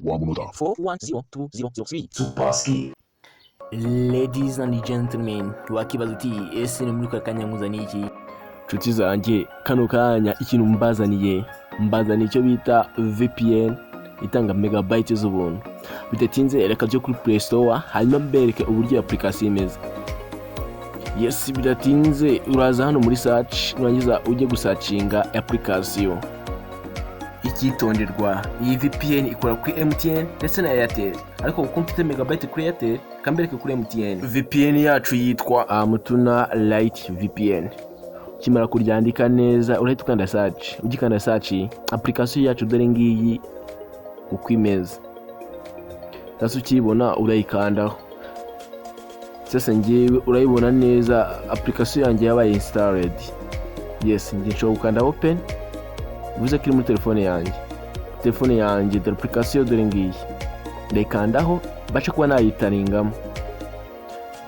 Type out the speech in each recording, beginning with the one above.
1 munota. 4102003. Tupaski. Ladies and gentlemen, wakibaza uti ese ni muri ka kanya nkuzaniye iki? Nshuti zanjye, kano kanya ikintu mbazaniye icyo bita VPN itanga megabytes z'ubuntu. Bidatinze reka byo kuri Play Store hanyuma mbereke uburyo application imeze. Yes, bidatinze uraza hano muri search urangiza ujye gusacinga application. Ikitonderwa, iyi VPN ikora kuri MTN ndetse na Airtel, ariko kuko mfite megabyte kuri Airtel kambereke kuri MTN. VPN yacu yitwa Amutuna Lite VPN. Kimara kuryandika neza urahita ukanda search. Ugikanda search application yacu dore ngiyi uko imeze. Sasa ukibona urayikandaho. Sasa ngiye urayibona neza application yanjye yabaye installed. Yes, ngiye nshobora gukanda open. Bivuze ko iri muri telefone yanjye dore application dore ngiyi. Ndayikandaho baca kuba nayitaringamo.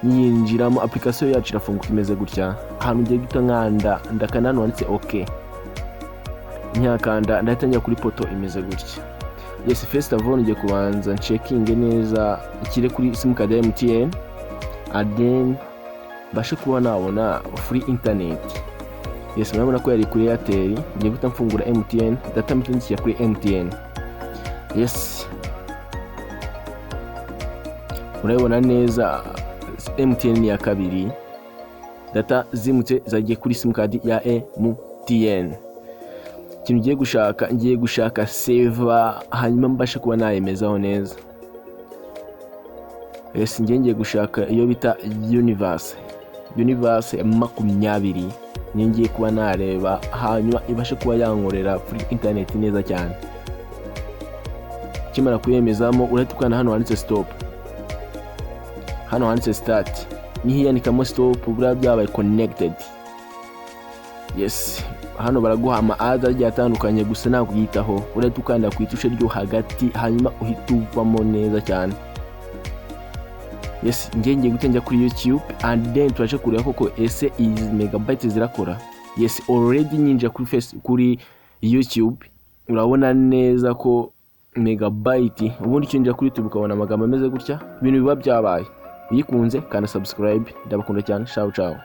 Nyinjiramo application yacu irafunguka imeze gutya. Ahantu ngiye guta nkanda ndakana hano handitse OK. Nyakanda ndatangira kuri poto imeze gutya. Yes, first of all ngiye kubanza checking neza ikire kuri sim card ya MTN. And then bashe kuba nabona free internet. Yes, murabona ko yari kuri Airtel. Ngiye guta mfungura MTN, data mitindikira kuri MTN. Yes, murabona neza MTN ya kabiri. Data zimutse zagiye kuri sim card ya MTN. Ikintu ngiye gushaka save hanyuma mbashe kuba nayemezaho neza. Yes, ngiye gushaka iyo bita Universe 20 ngiye kuba nareba hanyuma ibashe kuba yankorera free internet neza cyane. Kimara kuyemezamo urahita ukana hano handitse stop, hano handitse start, nihiyandikamo stop bura byabaye connected. Yes, hano baraguha ama ads agiye atandukanye gusa nakuyitaho. Urahita ukanda ku itushe ryo hagati hanyuma uhita uvamo neza cyane. Yes, ngiye gutenja kuri YouTube and then turaje kureba koko ese izi megabytes zirakora. Yes, already nyinja kuri YouTube urabona neza ko megabyte. Ubundi kinja kuri YouTube ukabona amagambo ameze gutya, ibintu biba byabaye. Uyikunze kana subscribe, ndabakunda cyane. Ciao ciao.